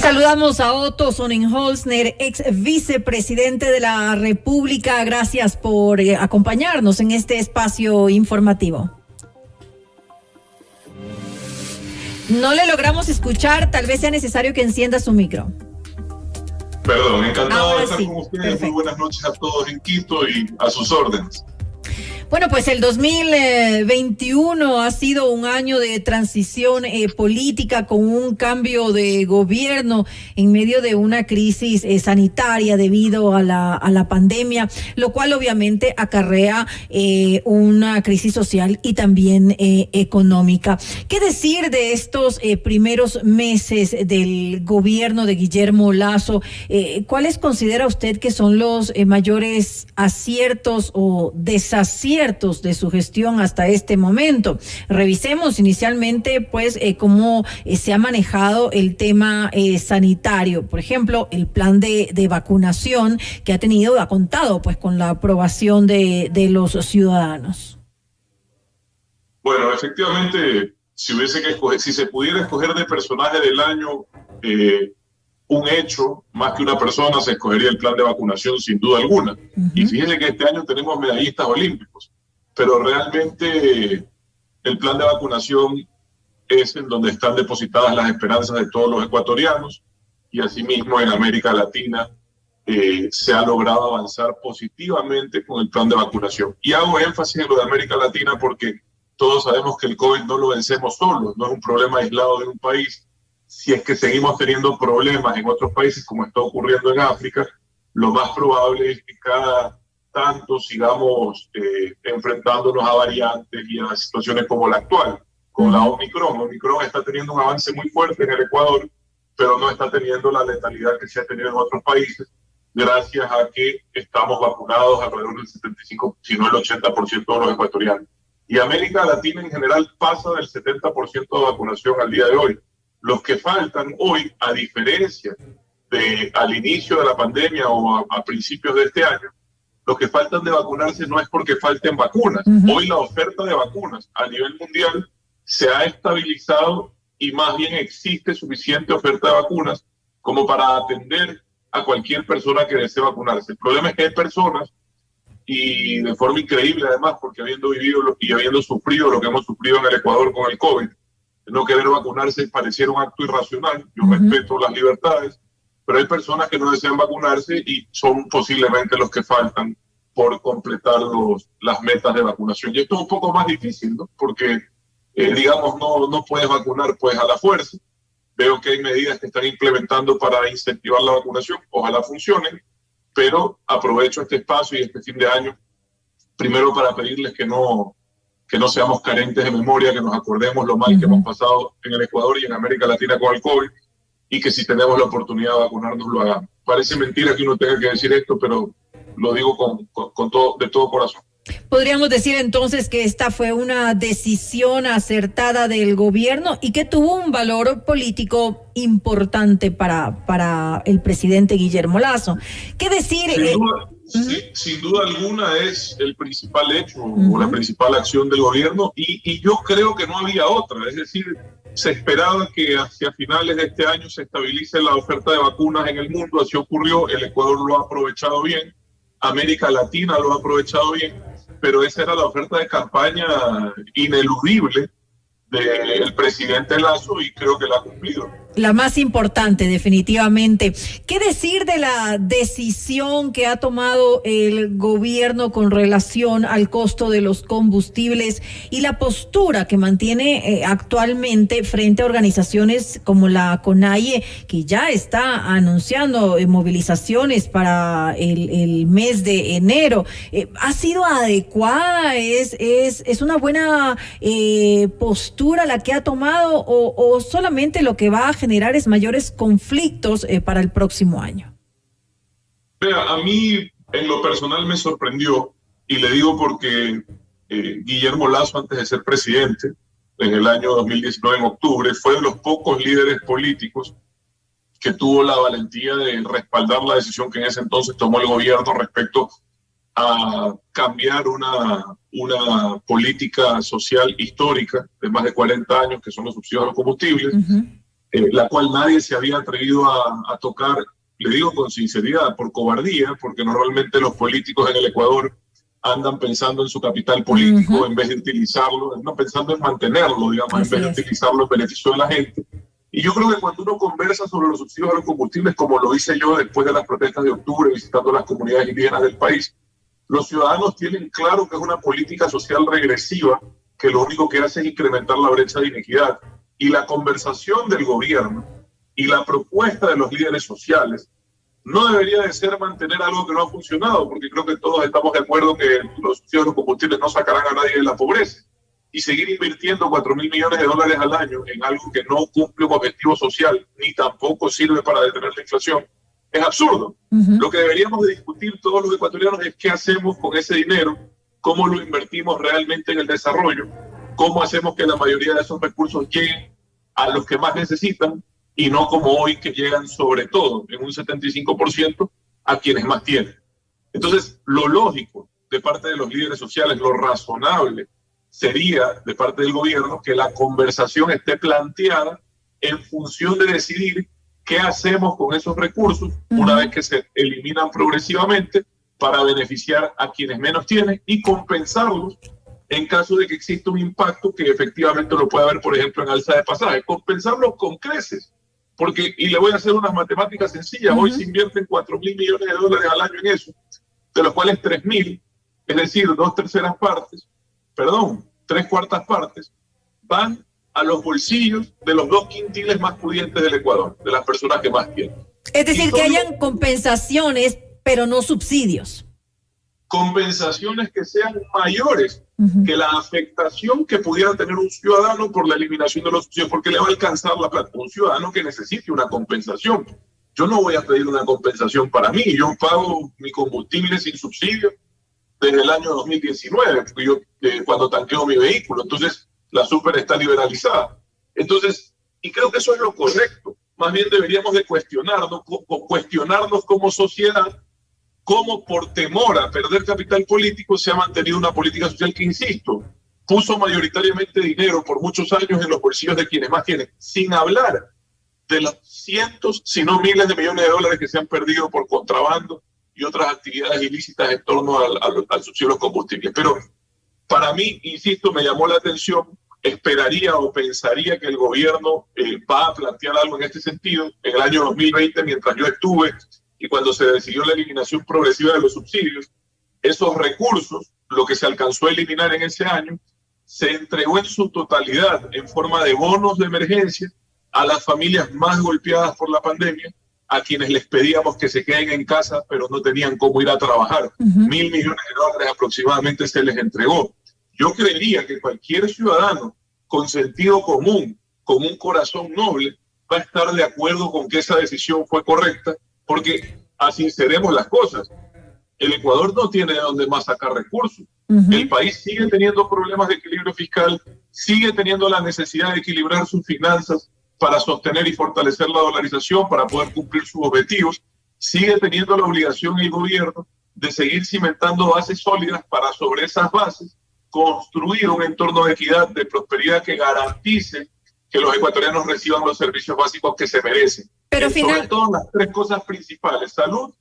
Saludamos a Otto Sonnenholzner, ex vicepresidente de la República. Gracias por acompañarnos en este espacio informativo. No le logramos escuchar, tal vez sea necesario que encienda su micro. Perdón, encantado de estar sí, con ustedes. perfecto. Muy buenas noches a todos en Quito y a sus órdenes. Bueno, pues el 2021 ha sido un año de transición política con un cambio de gobierno en medio de una crisis sanitaria debido a la pandemia, lo cual obviamente acarrea una crisis social y también económica. ¿Qué decir de estos primeros meses del gobierno de Guillermo Lasso? ¿Cuáles considera usted que son los mayores aciertos o desaciertos de su gestión hasta este momento? Revisemos inicialmente pues cómo se ha manejado el tema sanitario. Por ejemplo, el plan de vacunación que ha contado pues con la aprobación de los ciudadanos. Bueno, efectivamente, si se pudiera escoger de personaje del año un hecho más que una persona, se escogería el plan de vacunación sin duda alguna. Y fíjense que este año tenemos medallistas olímpicos, pero realmente el plan de vacunación es en donde están depositadas las esperanzas de todos los ecuatorianos, y asimismo en América Latina se ha logrado avanzar positivamente con el plan de vacunación. Y hago énfasis en lo de América Latina porque todos sabemos que el COVID no lo vencemos solos, no es un problema aislado de un país. Si es que seguimos teniendo problemas en otros países, como está ocurriendo en África, lo más probable es que cada tanto sigamos enfrentándonos a variantes y a situaciones como la actual, con la Omicron. Omicron está teniendo un avance muy fuerte en el Ecuador, pero no está teniendo la letalidad que se ha tenido en otros países, gracias a que estamos vacunados alrededor del 75, si no el 80% de los ecuatorianos. Y América Latina en general pasa del 70% de vacunación al día de hoy. Los que faltan hoy, a diferencia de al inicio de la pandemia o a principios de este año, los que faltan de vacunarse no es porque falten vacunas. Hoy la oferta de vacunas a nivel mundial se ha estabilizado y más bien existe suficiente oferta de vacunas como para atender a cualquier persona que desee vacunarse. El problema es que hay personas, y de forma increíble además, porque habiendo vivido y habiendo sufrido lo que hemos sufrido en el Ecuador con el COVID, no querer vacunarse pareciera un acto irracional. Yo respeto las libertades, pero hay personas que no desean vacunarse y son posiblemente los que faltan por completar las metas de vacunación. Y esto es un poco más difícil, ¿no? Porque, digamos, no puedes vacunar pues a la fuerza. Veo que hay medidas que están implementando para incentivar la vacunación, ojalá funcionen, pero aprovecho este espacio y este fin de año, primero para pedirles que no seamos carentes de memoria, que nos acordemos lo mal que hemos pasado en el Ecuador y en América Latina con el COVID, y que si tenemos la oportunidad de vacunarnos lo hagamos. Parece mentira que uno tenga que decir esto, pero lo digo de todo corazón. Podríamos decir entonces que esta fue una decisión acertada del gobierno y que tuvo un valor político importante para el presidente Guillermo Lasso. ¿Qué decir? Sin duda alguna es el principal hecho o la principal acción del gobierno, y yo creo que no había otra. Es decir, se esperaba que hacia finales de este año se estabilice la oferta de vacunas en el mundo. Así ocurrió, el Ecuador lo ha aprovechado bien, América Latina lo ha aprovechado bien, pero esa era la oferta de campaña ineludible del presidente Lasso y creo que la ha cumplido. La más importante, definitivamente. ¿Qué decir de la decisión que ha tomado el gobierno con relación al costo de los combustibles y la postura que mantiene actualmente frente a organizaciones como la CONAIE, que ya está anunciando movilizaciones para el mes de enero? ¿Ha sido adecuada? ¿Es una buena postura la que ha tomado o solamente lo que va a generar es mayores conflictos para el próximo año? Mira, a mí en lo personal me sorprendió, y le digo porque Guillermo Lasso, antes de ser presidente, en el año 2019, en octubre, fue de los pocos líderes políticos que tuvo la valentía de respaldar la decisión que en ese entonces tomó el gobierno respecto a cambiar una política social histórica de más de 40 años, que son los subsidios a los combustibles, la cual nadie se había atrevido a tocar, le digo con sinceridad, por cobardía, porque normalmente los políticos en el Ecuador andan pensando en su capital político en vez de utilizarlo, andan pensando en mantenerlo, digamos, en vez de utilizarlo en beneficio de la gente. Y yo creo que cuando uno conversa sobre los subsidios a los combustibles, como lo hice yo después de las protestas de octubre, visitando las comunidades indígenas del país, los ciudadanos tienen claro que es una política social regresiva que lo único que hace es incrementar la brecha de inequidad. Y la conversación del gobierno y la propuesta de los líderes sociales no debería de ser mantener algo que no ha funcionado, porque creo que todos estamos de acuerdo que los subsidios a los combustibles no sacarán a nadie de la pobreza. Y seguir invirtiendo $4.000 millones al año en algo que no cumple un objetivo social, ni tampoco sirve para detener la inflación, es absurdo. Lo que deberíamos de discutir todos los ecuatorianos es qué hacemos con ese dinero, cómo lo invertimos realmente en el desarrollo, cómo hacemos que la mayoría de esos recursos lleguen a los que más necesitan y no como hoy que llegan sobre todo en un 75% a quienes más tienen. Entonces, lo lógico de parte de los líderes sociales, lo razonable, sería de parte del gobierno que la conversación esté planteada en función de decidir qué hacemos con esos recursos una vez que se eliminan progresivamente para beneficiar a quienes menos tienen y compensarlos en caso de que exista un impacto que efectivamente lo pueda haber, por ejemplo, en alza de pasajes. Compensarlos con creces. Porque, y le voy a hacer unas matemáticas sencillas, hoy se invierten $4.000 millones al año en eso, de los cuales 3.000, es decir, 3/4 partes, van a los bolsillos de los 2 quintiles más pudientes del Ecuador, de las personas que más tienen. Es decir, que hayan compensaciones, pero no subsidios. Compensaciones que sean mayores que la afectación que pudiera tener un ciudadano por la eliminación de los subsidios, porque le va a alcanzar la plata. Un ciudadano que necesite una compensación. Yo no voy a pedir una compensación para mí, yo pago mi combustible sin subsidio desde el año 2019, porque yo cuando tanqueo mi vehículo, entonces la super está liberalizada. Entonces, y creo que eso es lo correcto. Más bien deberíamos de cuestionarnos como sociedad cómo por temor a perder capital político se ha mantenido una política social que, insisto, puso mayoritariamente dinero por muchos años en los bolsillos de quienes más tienen, sin hablar de los cientos, si no miles de millones de dólares que se han perdido por contrabando y otras actividades ilícitas en torno al subsidio de los combustibles. Pero para mí, insisto, me llamó la atención, esperaría o pensaría que el gobierno va a plantear algo en este sentido en el año 2020, mientras yo estuve, y cuando se decidió la eliminación progresiva de los subsidios, esos recursos, lo que se alcanzó a eliminar en ese año, se entregó en su totalidad en forma de bonos de emergencia a las familias más golpeadas por la pandemia, a quienes les pedíamos que se queden en casa, pero no tenían cómo ir a trabajar. $1.000 millones aproximadamente se les entregó. Yo creería que cualquier ciudadano con sentido común, con un corazón noble, va a estar de acuerdo con que esa decisión fue correcta, porque así seremos las cosas. El Ecuador no tiene de dónde más sacar recursos. El país sigue teniendo problemas de equilibrio fiscal, sigue teniendo la necesidad de equilibrar sus finanzas para sostener y fortalecer la dolarización, para poder cumplir sus objetivos. Sigue teniendo la obligación el gobierno de seguir cimentando bases sólidas para, sobre esas bases, construir un entorno de equidad, de prosperidad que garantice que los ecuatorianos reciban los servicios básicos que se merecen. Pero sobre todo las 3 cosas principales: salud,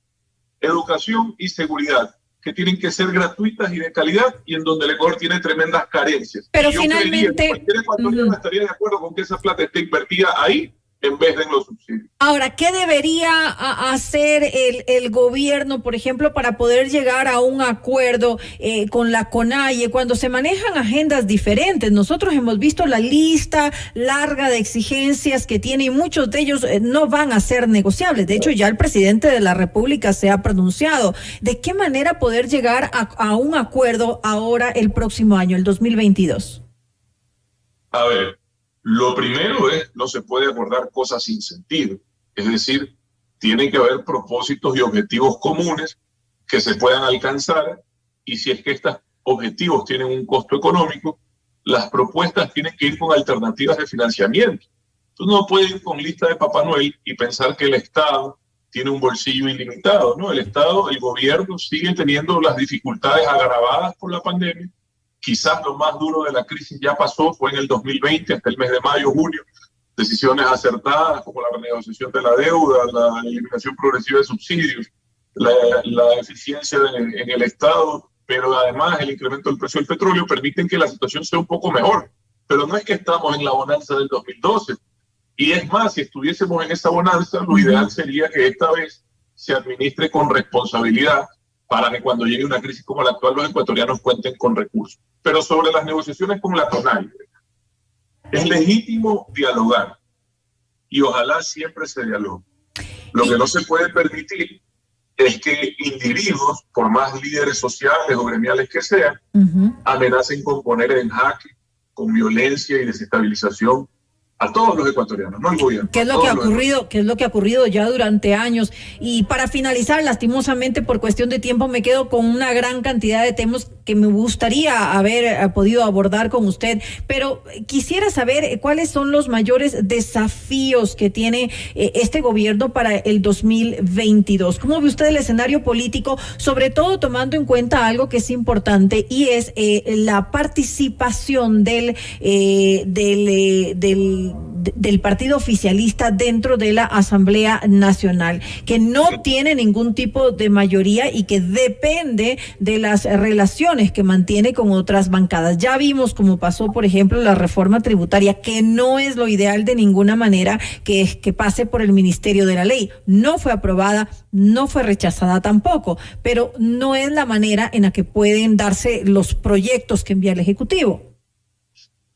educación y seguridad, que tienen que ser gratuitas y de calidad, y en donde el Ecuador tiene tremendas carencias. Pero yo finalmente creería que cualquier ecuatoriano estaría de acuerdo con que esa plata esté invertida ahí en vez de en los subsidios. Ahora, ¿qué debería hacer el gobierno, por ejemplo, para poder llegar a un acuerdo con la CONAIE cuando se manejan agendas diferentes? Nosotros hemos visto la lista larga de exigencias que tiene y muchos de ellos no van a ser negociables. De hecho, ya el presidente de la República se ha pronunciado. ¿De qué manera poder llegar a un acuerdo ahora el próximo año, el 2022? A ver. Lo primero es, no se puede acordar cosas sin sentido. Es decir, tienen que haber propósitos y objetivos comunes que se puedan alcanzar, y si es que estos objetivos tienen un costo económico, las propuestas tienen que ir con alternativas de financiamiento. Entonces no puede ir con lista de Papá Noel y pensar que el Estado tiene un bolsillo ilimitado, ¿no? El Estado, el gobierno sigue teniendo las dificultades agravadas por la pandemia. Quizás lo más duro de la crisis ya pasó, fue en el 2020, hasta el mes de mayo, junio, decisiones acertadas como la renegociación de la deuda, la eliminación progresiva de subsidios, la eficiencia en el Estado, pero además el incremento del precio del petróleo permiten que la situación sea un poco mejor. Pero no es que estamos en la bonanza del 2012. Y es más, si estuviésemos en esa bonanza, lo ideal sería que esta vez se administre con responsabilidad para que cuando llegue una crisis como la actual los ecuatorianos cuenten con recursos. Pero sobre las negociaciones con la TONAI, es legítimo dialogar y ojalá siempre se dialogue. Lo que no se puede permitir es que individuos, por más líderes sociales o gremiales que sean, amenacen con poner en jaque, con violencia y desestabilización, a todos los ecuatorianos, no al gobierno. ¿Qué es lo que ha ocurrido ya durante años? Y para finalizar, lastimosamente por cuestión de tiempo, me quedo con una gran cantidad de temas que me gustaría haber podido abordar con usted, pero quisiera saber cuáles son los mayores desafíos que tiene este gobierno para el 2022. ¿Cómo ve usted el escenario político, sobre todo tomando en cuenta algo que es importante y es la participación del partido oficialista dentro de la Asamblea Nacional, que no tiene ningún tipo de mayoría y que depende de las relaciones que mantiene con otras bancadas? Ya vimos cómo pasó, por ejemplo, la reforma tributaria, que no es lo ideal de ninguna manera que pase por el Ministerio de la Ley. No fue aprobada, no fue rechazada tampoco, pero no es la manera en la que pueden darse los proyectos que envía el Ejecutivo.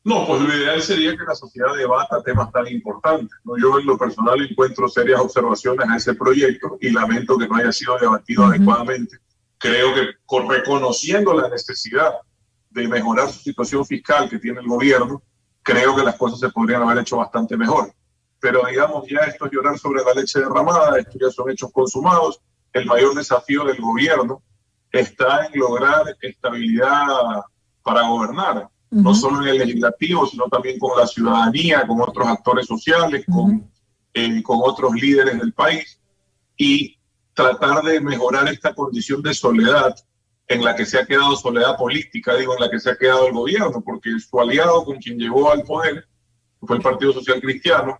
No, pues lo ideal sería que la sociedad debata temas tan importantes, ¿no? Yo en lo personal encuentro serias observaciones a ese proyecto y lamento que no haya sido debatido adecuadamente. Creo que reconociendo la necesidad de mejorar su situación fiscal que tiene el gobierno, creo que las cosas se podrían haber hecho bastante mejor. Pero digamos, ya esto es llorar sobre la leche derramada, esto ya son hechos consumados. El mayor desafío del gobierno está en lograr estabilidad para gobernar. No solo en el legislativo, sino también con la ciudadanía, con otros actores sociales, con otros líderes del país, y tratar de mejorar esta condición de soledad en la que se ha quedado, soledad política, digo, en la que se ha quedado el gobierno, porque su aliado con quien llegó al poder, fue el Partido Social Cristiano,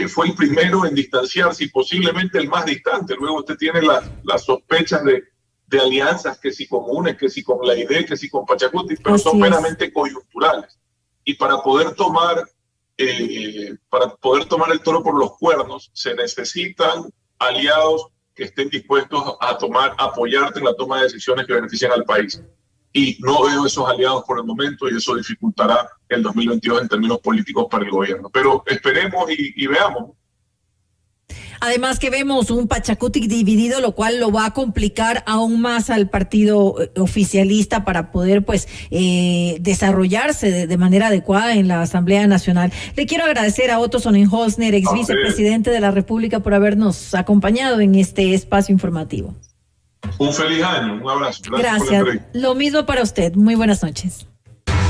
fue el primero en distanciarse y posiblemente el más distante. Luego usted tiene las sospechas de alianzas, que si comunes, que si con la idea, que si con Pachacuti, pero son meramente coyunturales. Y para poder tomar el toro por los cuernos, se necesitan aliados que estén dispuestos a apoyarte en la toma de decisiones que benefician al país. Y no veo esos aliados por el momento, y eso dificultará el 2022 en términos políticos para el gobierno. Pero esperemos y veamos. Además que vemos un Pachacuti dividido, lo cual lo va a complicar aún más al partido oficialista para poder desarrollarse de manera adecuada en la Asamblea Nacional. Le quiero agradecer a Otto Sonnenholzner, ex vicepresidente de la República, por habernos acompañado en este espacio informativo. Un feliz año, un abrazo. Gracias. Lo mismo para usted. Muy buenas noches.